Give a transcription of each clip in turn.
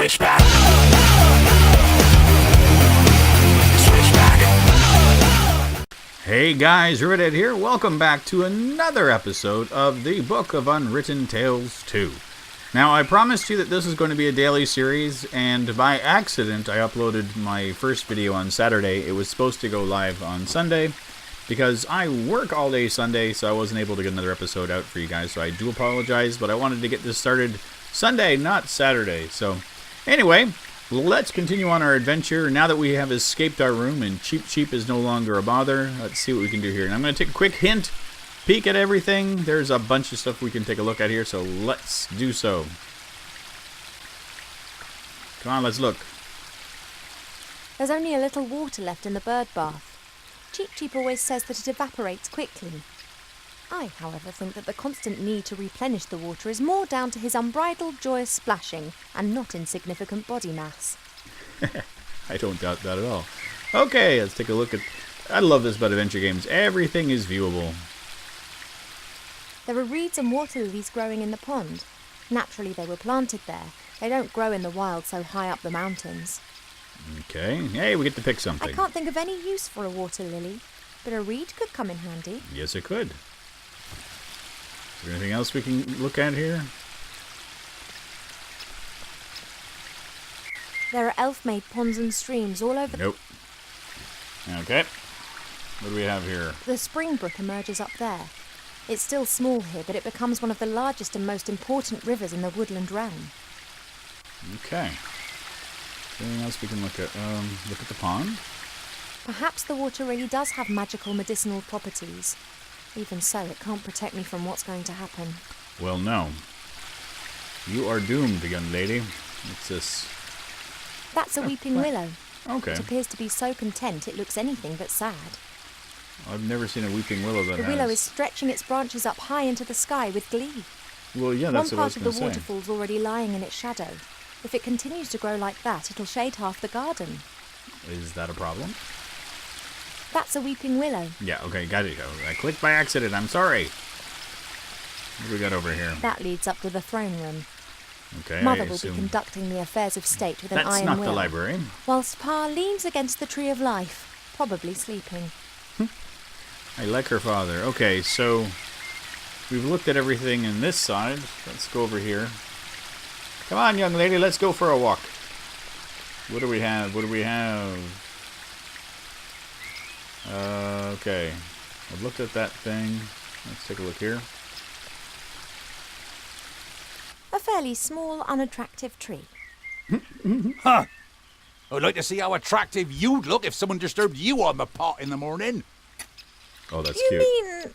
Switchback. Switchback. Hey guys, Rivet here. Welcome back to another episode of the Book of Unwritten Tales 2. Now, I promised you that this is going to be a daily series, and by accident, I uploaded my first video on Saturday. It was supposed to go live on Sunday, because I work all day Sunday, so I wasn't able to get another episode out for you guys, so I do apologize, but I wanted to get this started Sunday, not Saturday. So, anyway, let's continue on our adventure. Now that we have escaped our room and Cheap is no longer a bother, let's see what we can do here. And I'm going to take a quick peek at everything. There's a bunch of stuff we can take a look at here, so let's do so. Come on, let's look. There's only a little water left in the bird bath. Cheap always says that it evaporates quickly. I, however, think that the constant need to replenish the water is more down to his unbridled joyous splashing and not insignificant body mass. I don't doubt that at all. Okay, let's take a look at... I love this about adventure games. Everything is viewable. There are reeds and water lilies growing in the pond. Naturally, they were planted there. They don't grow in the wild so high up the mountains. Okay. Hey, we get to pick something. I can't think of any use for a water lily, but a reed could come in handy. Yes, it could. Is there anything else we can look at here? There are elf-made ponds and streams all over. Nope. Okay. What do we have here? The spring brook emerges up there. It's still small here, but it becomes one of the largest and most important rivers in the woodland realm. Okay. Anything else we can look at? Look at the pond. Perhaps the water really does have magical medicinal properties. Even so, it can't protect me from what's going to happen. Well, no. You are doomed, young lady. What's this? That's a weeping willow. Okay. It appears to be so content it looks anything but sad. I've never seen a weeping willow that has... The willow is stretching its branches up high into the sky with glee. Well, yeah, that's what I was One part of going to the say. waterfall's already lying in its shadow. If it continues to grow like that, it'll shade half the garden. Is that a problem? That's a weeping willow. Yeah, okay, got it. I clicked by accident. I'm sorry. What do we got over here? That leads up to the throne room. Okay, Mother I will assume... be conducting the affairs of state with an That's iron not will. the library. Whilst Pa leans against the tree of life, probably sleeping. I like her father. Okay, so we've looked at everything in this side. Let's go over here. Come on, young lady, let's go for a walk. What do we have? What do we have? Okay. I've looked at that thing. Let's take a look here. A fairly small, unattractive tree. Huh. I'd like to see how attractive you'd look if someone disturbed you on the pot in the morning. Oh, that's You cute. mean...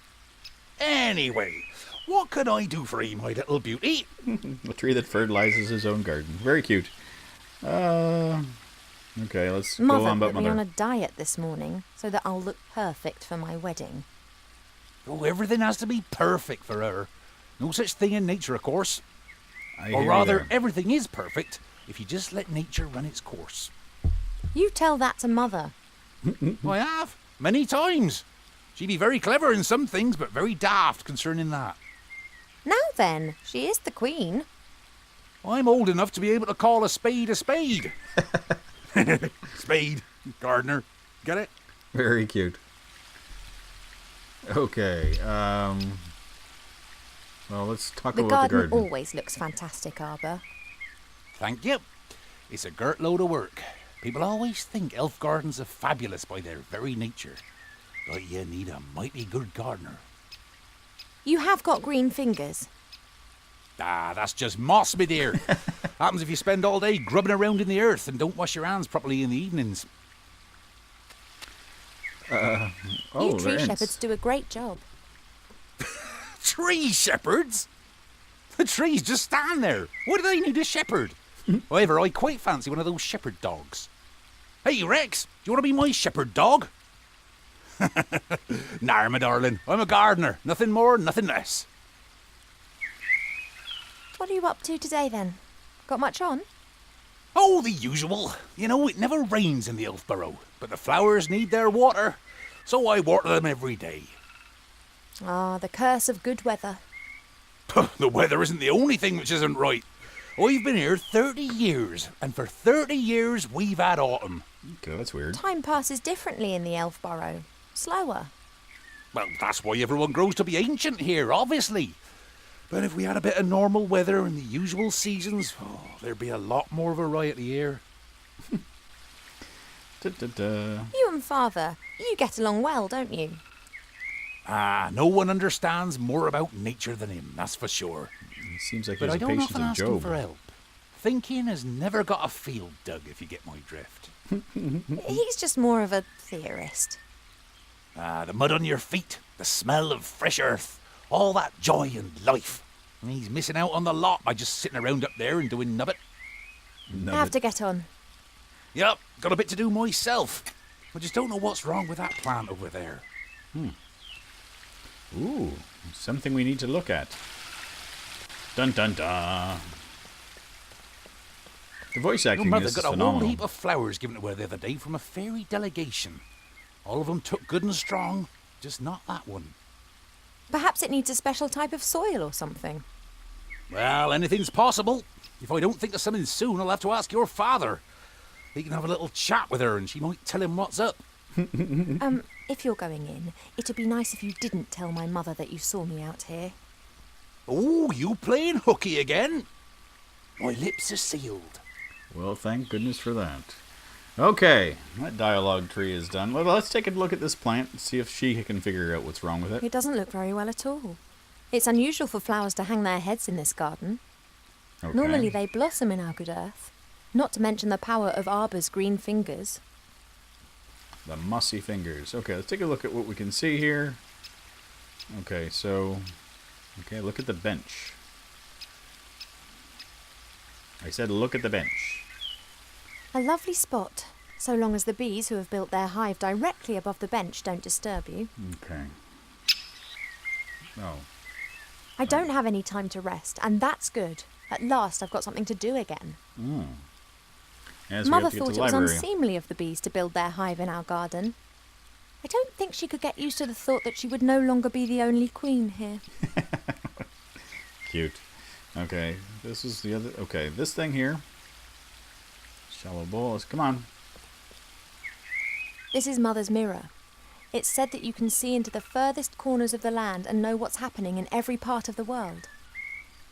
Anyway, what can I do for you, my little beauty? A tree that fertilizes his own garden. Very cute. Okay, let's go Mother on about put me on Mother. a diet this morning so that I'll look perfect for my wedding. Oh, everything has to be perfect for her. No such thing in nature, of course. I Or hear you rather, there. everything is perfect if you just let nature run its course. You tell that to Mother. I have, many times. She'd be very clever in some things, but very daft concerning that. Now then, she is the queen. I'm old enough to be able to call a spade a spade. Spade, gardener. Get it? Very cute. Okay, well, let's talk The about the garden garden. always looks fantastic, Arbor. Thank you. It's a girt load of work. People always think elf gardens are fabulous by their very nature. But you need a mighty good gardener. You have got green fingers. Ah, that's just moss, my dear. Happens if you spend all day grubbing around in the earth and don't wash your hands properly in the evenings. Oh, You tree thanks. shepherds do a great job. Tree shepherds? The trees just stand there. What do they need a shepherd? However, I quite fancy one of those shepherd dogs. Hey, Rex, do you want to be my shepherd dog? Nah, my darling. I'm a gardener. Nothing more, nothing less. What are you up to today, then? Got much on? Oh, the usual. You know, it never rains in the Elfborough, but the flowers need their water, so I water them every day. Ah, the curse of good weather. The weather isn't the only thing which isn't right. I've been here 30 years, and for 30 years we've had autumn. Okay, that's weird. Time passes differently in the elf burrow. Slower. Well, that's why everyone grows to be ancient here, obviously. But if we had a bit of normal weather and the usual seasons, there'd be a lot more variety here. Da-da-da. You and Father, you get along well, don't you? No one understands more about nature than him, that's for sure. It seems like But he's I the don't patience often of ask him Job. for help. Thinking has never got a field dug, if you get my drift. He's just more of a theorist. The mud on your feet, the smell of fresh earth, all that joy and life. And he's missing out on the lot by just sitting around up there and doing nubbit. I have to get on. Yep, got a bit to do myself. I just don't know what's wrong with that plant over there. Ooh, something we need to look at. Dun dun dun. The voice acting Your in mother this is got a whole phenomenal. heap of flowers given to her the other day from a fairy delegation. All of them took good and strong, just not that one. Perhaps it needs a special type of soil or something. Well, anything's possible. If I don't think of something soon, I'll have to ask your father. He can have a little chat with her and she might tell him what's up. If you're going in, it'd be nice if you didn't tell my mother that you saw me out here. Oh, you playing hooky again? My lips are sealed. Well, thank goodness for that. Okay, that dialogue tree is done. Well, let's take a look at this plant and see if she can figure out what's wrong with it. It doesn't look very well at all. It's unusual for flowers to hang their heads in this garden. Okay. Normally they blossom in our good earth. Not to mention the power of Arbor's green fingers. The mussy fingers. Okay, let's take a look at what we can see here. Okay, so... Okay, look at the bench. I said look at the bench. A lovely spot, so long as the bees who have built their hive directly above the bench don't disturb you. Okay. Oh. I don't have any time to rest, and that's good. At last I've got something to do again. Yes, we Mother have to get thought to it was library. unseemly of the bees to build their hive in our garden. I don't think she could get used to the thought that she would no longer be the only queen here. Cute. Okay, this is the other... Okay, this thing here. Shallow bowls. Come on. This is Mother's mirror. It's said that you can see into the furthest corners of the land and know what's happening in every part of the world.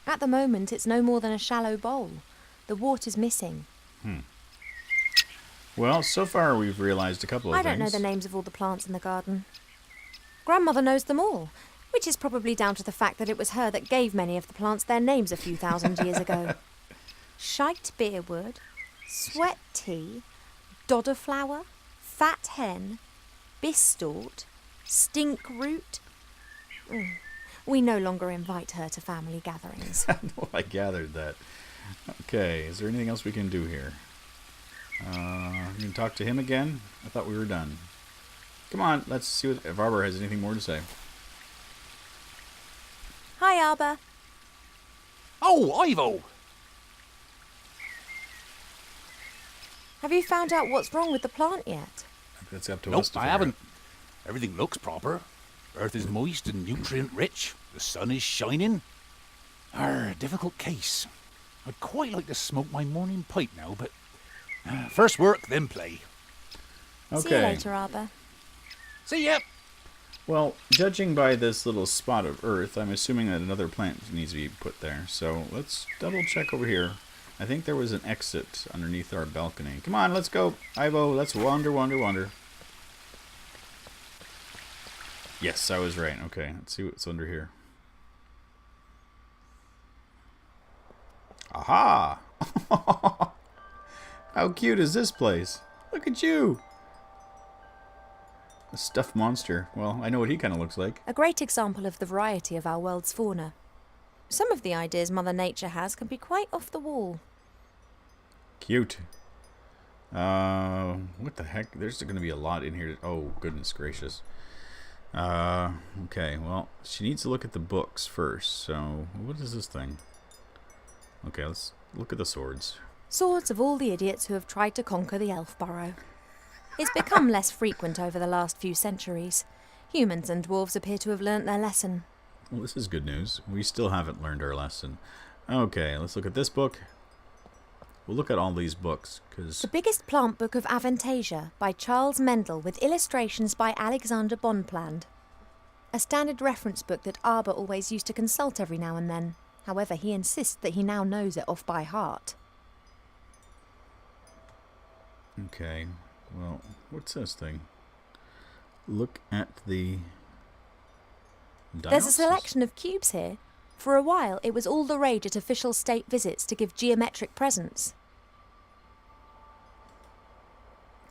At the moment, it's no more than a shallow bowl. The water's missing. Well, so far we've realized a couple of I things. don't know the names of all the plants in the garden. Grandmother knows them all, which is probably down to the fact that it was her that gave many of the plants their names a few thousand years ago. Shite beerwood, sweat tea, dodder flower, fat hen, bistort, stink root. We no longer invite her to family gatherings. Well, I gathered that. Okay, is there anything else we can do here? We can talk to him again? I thought we were done. Come on, let's see if Arbor has anything more to say. Hi, Arbor. Oh, Ivo! Have you found out what's wrong with the plant yet? That's up to Nope, us to I figure haven't. out. Everything looks proper. Earth is moist and nutrient rich. The sun is shining. Difficult case. I'd quite like to smoke my morning pipe now, but first work, then play. Okay. See you later, Arbor. See ya! Well, judging by this little spot of earth, I'm assuming that another plant needs to be put there. So let's double check over here. I think there was an exit underneath our balcony. Come on, let's go. Ivo, let's wander, wander, wander. Yes, I was right. Okay, let's see what's under here. Aha! How cute is this place? Look at you! A stuffed monster. Well, I know what he kind of looks like. A great example of the variety of our world's fauna. Some of the ideas Mother Nature has can be quite off the wall. Cute. What the heck? There's going to be a lot in here. Oh, goodness gracious. Okay, well, she needs to look at the books first. So, what is this thing? Okay, let's look at the swords. Swords of all the idiots who have tried to conquer the elf burrow. It's become less frequent over the last few centuries. Humans and dwarves appear to have learnt their lesson. Well, this is good news. We still haven't learned our lesson. Okay, let's look at this book. we'll look at all these books, because... The biggest plant book of Aventásia by Charles Mendel with illustrations by Alexander Bonpland. A standard reference book that Arbor always used to consult every now and then. However, he insists that he now knows it off by heart. Okay, well, what's this thing? Look at the... There's a diocese. selection of cubes here. For a while, it was all the rage at official state visits to give geometric presents.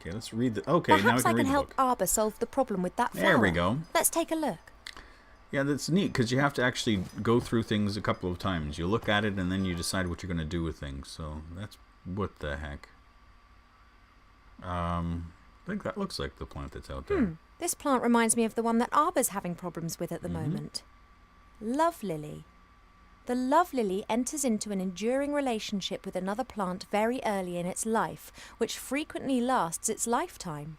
Okay, let's read the... Okay, now we Perhaps can I read can the help book. Arbor solve the problem with that flower. There we go. Let's take a look. Yeah, that's neat, because you have to actually go through things a couple of times. You look at it, and then you decide what you're going to do with things. So, that's... What the heck? I think that looks like the plant that's out there. This plant reminds me of the one that Arbor's having problems with at the moment. Love lily. The love lily enters into an enduring relationship with another plant very early in its life, which frequently lasts its lifetime.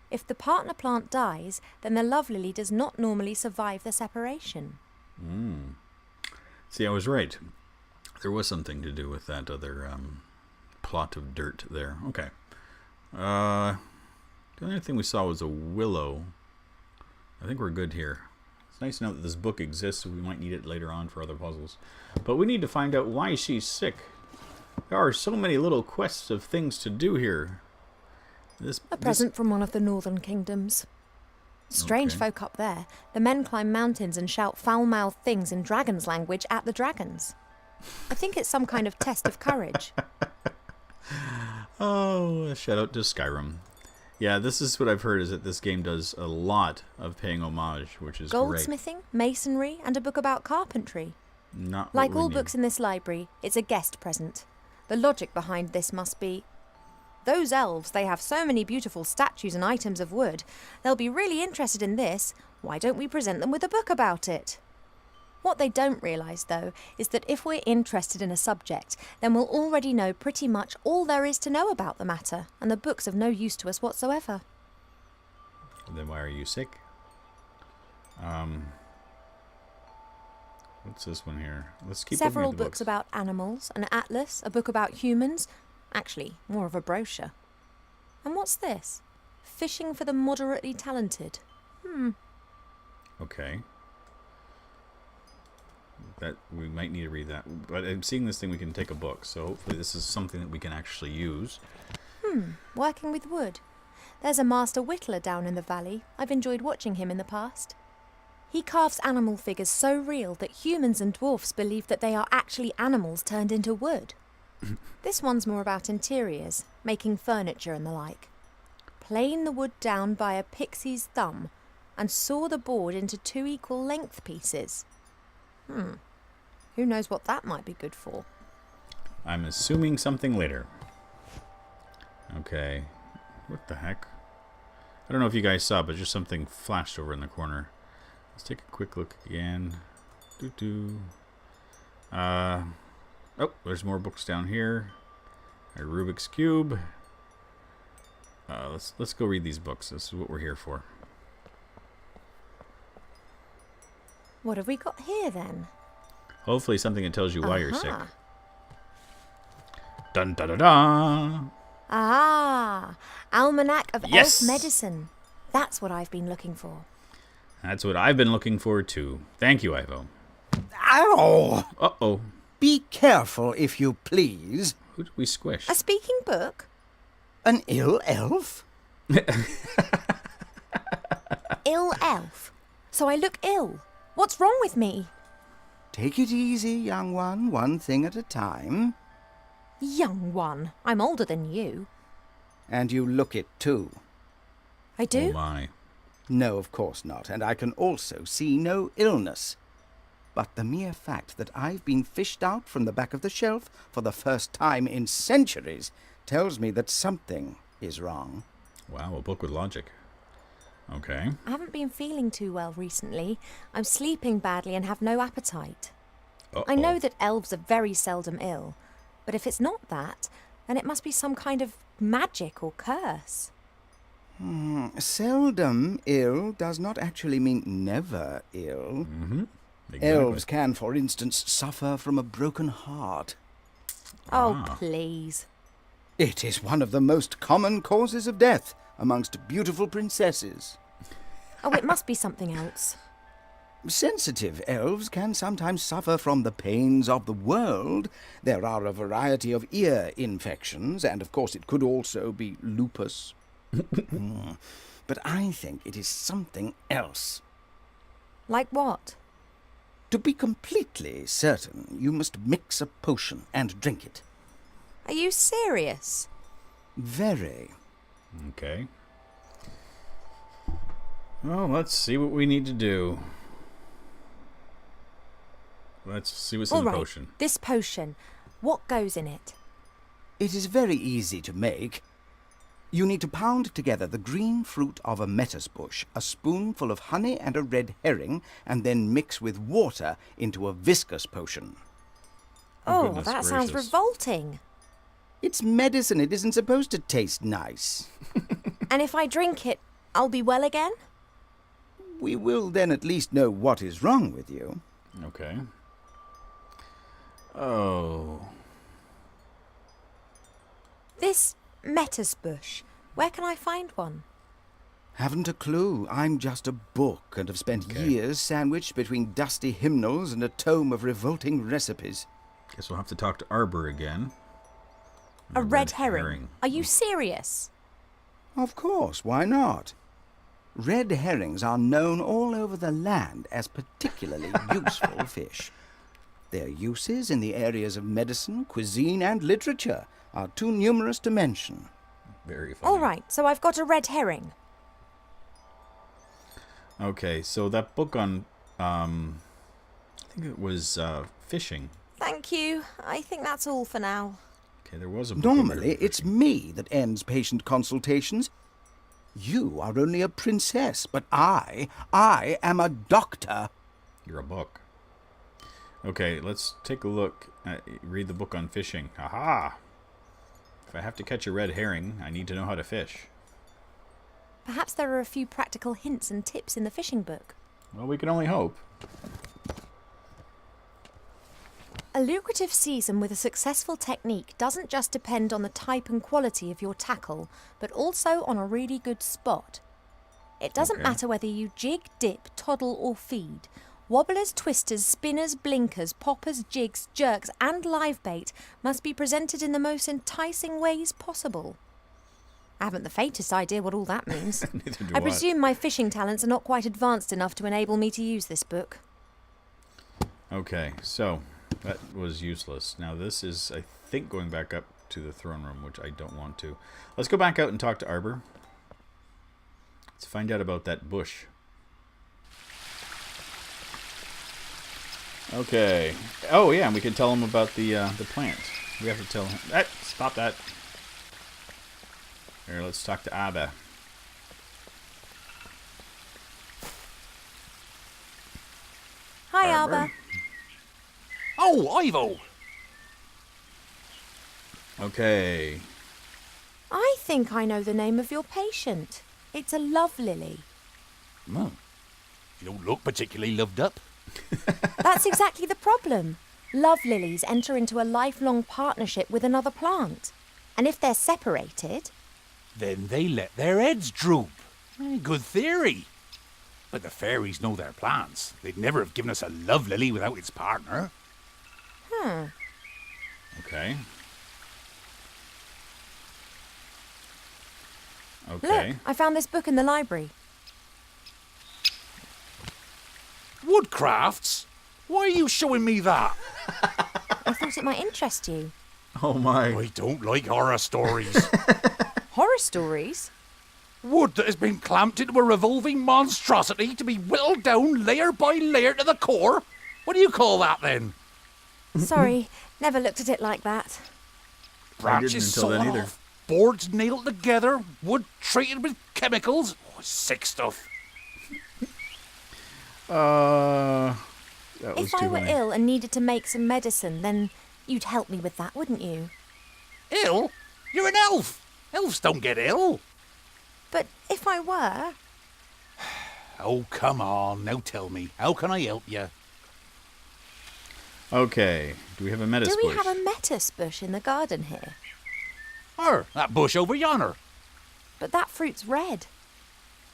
If the partner plant dies, then the love lily does not normally survive the separation. See, I was right. There was something to do with that other plot of dirt there. Okay. The only thing we saw was a willow. I think we're good here. It's nice to know that this book exists, so we might need it later on for other puzzles. But we need to find out why she's sick. There are so many little quests of things to do here. A present from one of the northern kingdoms. Strange Okay. folk up there. The men climb mountains and shout foul-mouthed things in dragon's language at the dragons. I think it's some kind of test of courage. Oh, shout out to Skyrim. Yeah, this is what I've heard, is that this game does a lot of paying homage, which is great. Goldsmithing, masonry, and a book about carpentry. Not what Like we all need. books in this library, it's a guest present. The logic behind this must be... Those elves, they have so many beautiful statues and items of wood. They'll be really interested in this. Why don't we present them with a book about it? What they don't realise, though, is that if we're interested in a subject, then we'll already know pretty much all there is to know about the matter, and the book's of no use to us whatsoever. Then why are you sick? What's this one here? Let's keep looking Several at the books about animals, an atlas, a book about humans. Actually, more of a brochure. And what's this? Fishing for the moderately talented. Okay. That we might need to read that. But I'm seeing this thing, we can take a book, so hopefully this is something that we can actually use. Working with wood. There's a master whittler down in the valley. I've enjoyed watching him in the past. He carves animal figures so real that humans and dwarfs believe that they are actually animals turned into wood. This one's more about interiors, making furniture and the like. Plane the wood down by a pixie's thumb and saw the board into 2 equal length pieces. Who knows what that might be good for? I'm assuming something later. Okay. What the heck? I don't know if you guys saw, but just something flashed over in the corner. Let's take a quick look again. Oh, there's more books down here. A Rubik's Cube. Let's go read these books. This is what we're here for. What have we got here then? Hopefully something that tells you why you're sick. Aha. Dun da da da! Ah, Almanac of Yes! Elf Medicine. That's what I've been looking for. That's what I've been looking for too. Thank you, Ivo. Ow! Uh-oh. Be careful, if you please. Who did we squish? A speaking book? An ill elf? Ill elf. So I look ill. What's wrong with me? Take it easy, young one thing at a time. Young one. I'm older than you. And you look it too. I Oh do? my. No, of course not, and I can also see no illness. But the mere fact that I've been fished out from the back of the shelf for the first time in centuries tells me that something is wrong. Wow, a book with logic. Okay. I haven't been feeling too well recently. I'm sleeping badly and have no appetite. Uh-oh. I know that elves are very seldom ill, but if it's not that, then it must be some kind of magic or curse. Seldom ill does not actually mean never ill. Mm-hmm. Exactly. Elves can, for instance, suffer from a broken heart. Oh, please. It is one of the most common causes of death amongst beautiful princesses. Oh, it must be something else. Sensitive elves can sometimes suffer from the pains of the world. There are a variety of ear infections, and of course it could also be lupus. But I think it is something else. Like what? To be completely certain, you must mix a potion and drink it. Are you serious? Very. Okay. Well, let's see what we need to do. Let's see what's in the potion. This potion. What goes in it? It is very easy to make. You need to pound together the green fruit of a metis bush, a spoonful of honey and a red herring, and then mix with water into a viscous potion. Oh, goodness that sounds gracious. revolting. It's medicine. It isn't supposed to taste nice. And if I drink it, I'll be well again? We will then at least know what is wrong with you. Okay. Oh. This metis bush. Where can I find one? Haven't a clue. I'm just a book and have spent years sandwiched between dusty hymnals and a tome of revolting recipes. Guess we'll have to talk to Arbor again. A red herring. Are you serious? Of course, why not? Red herrings are known all over the land as particularly useful fish. Their uses in the areas of medicine, cuisine, and literature are too numerous to mention. Very funny. All right, so I've got a red herring. Okay, so that book on, I think it was fishing. Thank you. I think that's all for now. Okay, there was a book on Normally, fishing. it's me that ends patient consultations. You are only a princess, but I am a doctor. You're a book. Okay, let's take a look. Read the book on fishing. Aha! If I have to catch a red herring, I need to know how to fish. Perhaps there are a few practical hints and tips in the fishing book. Well, we can only hope. A lucrative season with a successful technique doesn't just depend on the type and quality of your tackle, but also on a really good spot. It doesn't matter whether you jig, dip, toddle or feed. Wobblers, twisters, spinners, blinkers, poppers, jigs, jerks and live bait must be presented in the most enticing ways possible. I haven't the faintest idea what all that means. Neither do I presume my fishing talents are not quite advanced enough to enable me to use this book. Okay, so that was useless. Now this is, I think, going back up to the throne room, which I don't want to. Let's go back out and talk to Arbor. Let's find out about that bush. Okay. Oh yeah, and we can tell him about the plant. We have to tell him. Stop that. Here, let's talk to Abba. Hi, Arbor. Arbor. Oh, Ivo! Okay. I think I know the name of your patient. It's a love lily. You don't look particularly loved up. That's exactly the problem. Love lilies enter into a lifelong partnership with another plant. And if they're separated... Then they let their heads droop. Good theory. But the fairies know their plants. They'd never have given us a love lily without its partner. Okay. Okay. Look, I found this book in the library. Woodcrafts? Why are you showing me that? I thought it might interest you. Oh my. I don't like horror stories. Horror stories? Wood that has been clamped into a revolving monstrosity to be whittled down layer by layer to the core? What do you call that then? Sorry, never looked at it like that. Branches until then sawn either. off, boards nailed together, wood treated with chemicals. Oh, sick stuff. That was If I too were funny. ill and needed to make some medicine, then you'd help me with that, wouldn't you? Ill? You're an elf. Elves don't get ill. But if I were... Oh, come on. Now tell me. How can I help you? Okay. Do we have a metis Do we bush? have a metis bush in the garden here? That bush over yonder. But that fruit's red.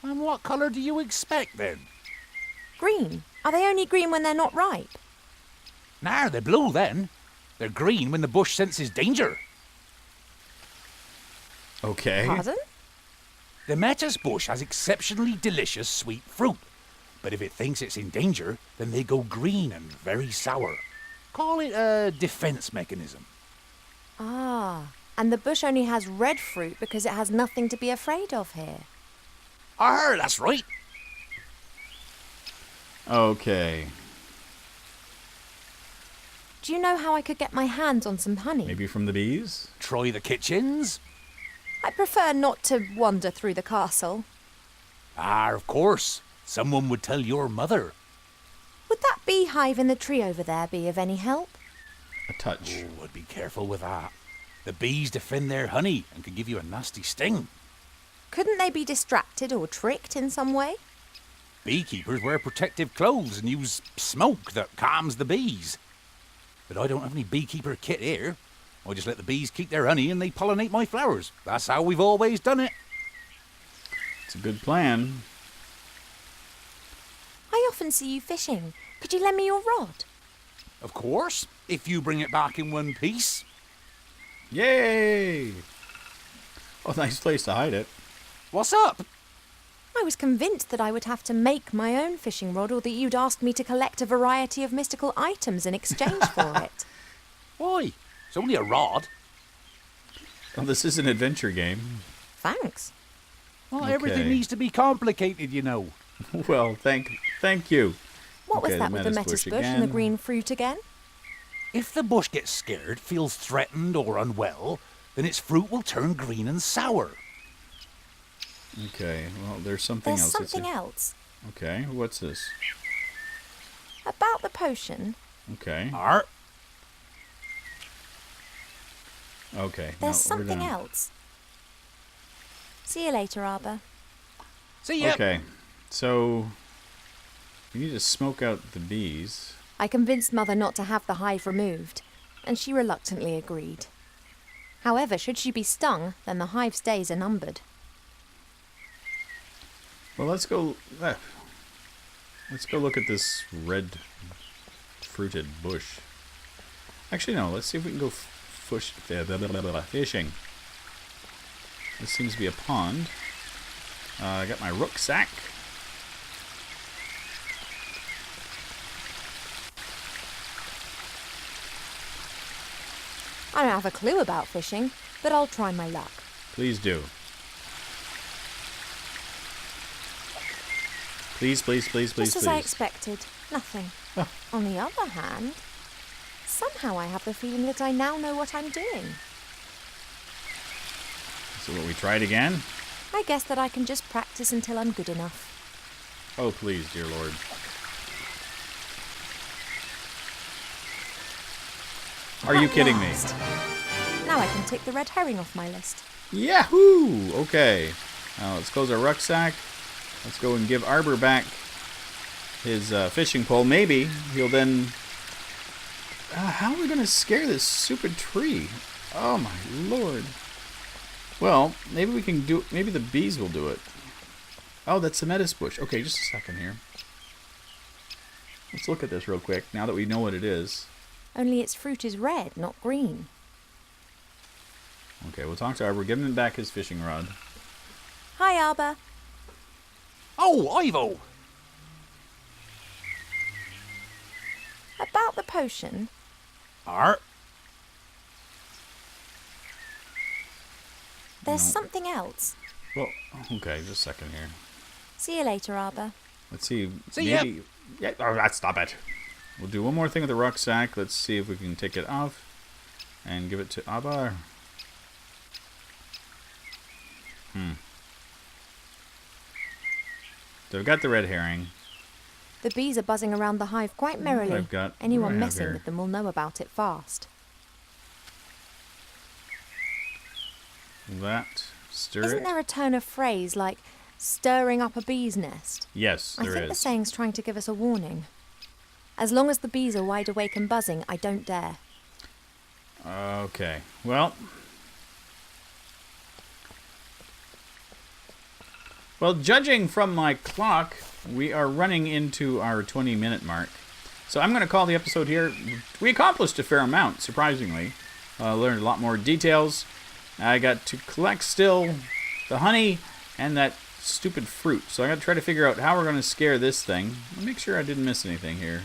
And what colour do you expect, then? Green. Are they only green when they're not ripe? Nah, they're blue then. They're green when the bush senses danger. Okay. Pardon? The metis bush has exceptionally delicious sweet fruit. But if it thinks it's in danger, then they go green and very sour. Call it a defence mechanism. Ah, and the bush only has red fruit because it has nothing to be afraid of here. That's right. Okay. Do you know how I could get my hands on some honey? Maybe from the bees? Try the kitchens. I prefer not to wander through the castle. Of course. Someone would tell your mother. Would that beehive in the tree over there be of any help? A touch. Oh, I'd be careful with that. The bees defend their honey and can give you a nasty sting. Couldn't they be distracted or tricked in some way? Beekeepers wear protective clothes and use smoke that calms the bees. But I don't have any beekeeper kit here. I just let the bees keep their honey and they pollinate my flowers. That's how we've always done it. It's a good plan. I often see you fishing. Could you lend me your rod? Of course, if you bring it back in one piece. Yay! Oh, nice place to hide it. What's up? I was convinced that I would have to make my own fishing rod or that you'd ask me to collect a variety of mystical items in exchange for it. Why? It's only a rod. Well, this is an adventure game. Thanks. Not Okay. everything needs to be complicated, you know. Well, thank you. What Okay, was that with the metis bush and the again. green fruit again? If the bush gets scared, feels threatened or unwell, then its fruit will turn green and sour. Okay, well, there's something There's else. something else. Okay, what's this? About the potion, Okay. Art. Okay. there's no, we're something done. else. See you later, Arbor. See ya. Okay, so we need to smoke out the bees. I convinced Mother not to have the hive removed, and she reluctantly agreed. However, should she be stung, then the hive's days are numbered. Well, let's go. Let's go look at this red fruited bush. Actually, no. Let's see if we can go fishing. This seems to be a pond. I got my rucksack. I don't have a clue about fishing, but I'll try my luck. Please do. Please, please, please, please, Just as I please. expected, nothing. Oh. On the other hand, somehow I have the feeling that I now know what I'm doing. So what, we tried again? I guess that I can just practice until I'm good enough. Oh, please, dear Lord. Are you At kidding me? last. Now I can tick the red herring off my list. Yahoo! Okay. Now let's close our rucksack. Let's go and give Arbor back his fishing pole. Maybe he'll then... how are we going to scare this stupid tree? Oh my lord. Well, maybe we can do... Maybe the bees will do it. Oh, that's the metis bush. Okay, just a second here. Let's look at this real quick, now that we know what it is. Only its fruit is red, not green. Okay, we'll talk to Arbor. Give him back his fishing rod. Hi, Arbor. Oh, Ivo. About the potion, Art. there's No. something else. Well, okay, just a second here. See you later, Arbor. Let's see. See ya. maybe... Yeah, oh, stop it. We'll do one more thing with the rucksack. Let's see if we can take it off and give it to Arbor. So we've got the red herring. The bees are buzzing around the hive quite merrily. I've got- Anyone what do I have messing here? with them will know about it fast. That. Stir Isn't it. there a turn of phrase like stirring up a bee's nest? Yes, I there think the is. saying's trying to give us a warning. As long as the bees are wide awake and buzzing, I don't dare. Okay, well... Well, judging from my clock, we are running into our 20-minute mark. So I'm going to call the episode here. We accomplished a fair amount, surprisingly. Learned a lot more details. I got to collect still the honey and that stupid fruit. So I got to try to figure out how we're going to scare this thing. Let me make sure I didn't miss anything here.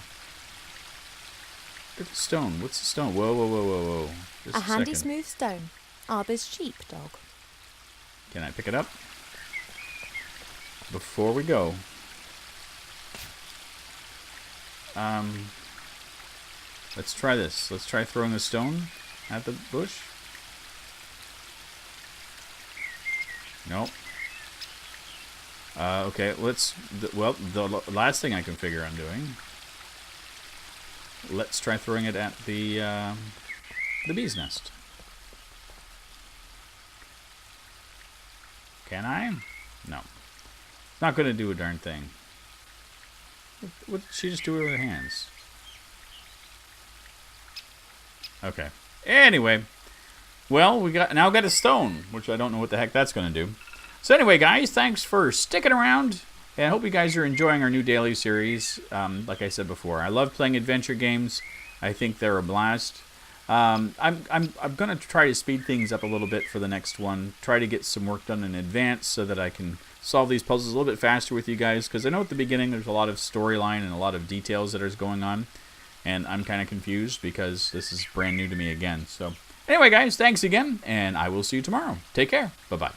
Look at the stone. What's the stone? Whoa, whoa, whoa, whoa, whoa. Just A handy second. smooth stone. Arbor's sheep dog. Can I pick it up? Before we go. Let's try this. Let's try throwing a stone at the bush. Nope. Okay, let's... Well, the last thing I can figure on doing... Let's try throwing it at the bee's nest. Can I? No. Not going to do a darn thing. What did she just do with her hands? Okay. Anyway. Well, we now got a stone, which I don't know what the heck that's going to do. So anyway, guys, thanks for sticking around. And I hope you guys are enjoying our new daily series. Like I said before, I love playing adventure games. I think they're a blast. I'm going to try to speed things up a little bit for the next one. Try to get some work done in advance so that I can solve these puzzles a little bit faster with you guys. Because I know at the beginning there's a lot of storyline and a lot of details that are going on. And I'm kind of confused because this is brand new to me again. So anyway, guys, thanks again. And I will see you tomorrow. Take care. Bye-bye.